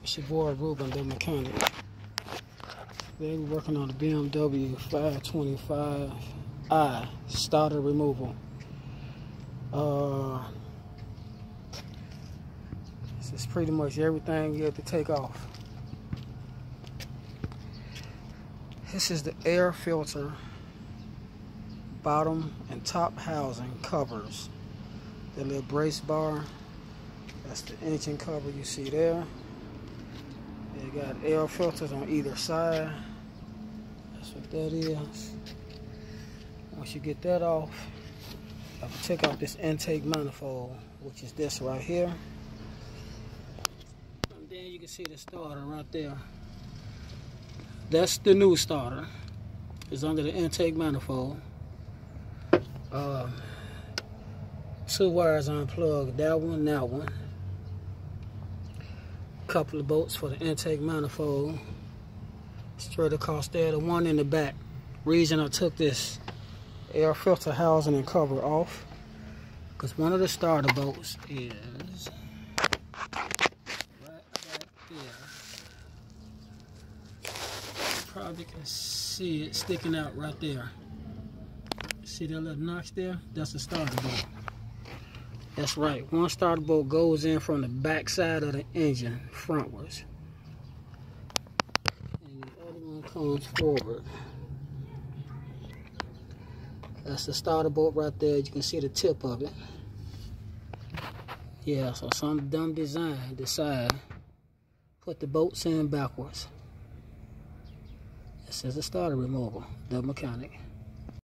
It's your boy Ruben, the mechanic. Today we're working on the BMW 525i starter removal. This is pretty much everything you have to take off. This is the air filter, bottom and top housing covers. The little brace bar, that's the engine cover you see there. You got air filters on either side. That's what that is. Once you get that off, I have to take off this intake manifold, which is this right here. And then you can see the starter right there. That's the new starter. It's under the intake manifold. 2 wires unplugged, that one, that one. Couple of bolts for the intake manifold straight across there. The one in the back, reason I took this air filter housing and cover off, because one of the starter bolts is right back there. You probably can see it sticking out right there. See that little notch there? That's the starter bolt. That's right, one starter bolt goes in from the back side of the engine, frontwards. And the other one comes forward. That's the starter bolt right there. You can see the tip of it. Yeah, so some dumb design decide put the bolts in backwards. This is a starter removal, the mechanic.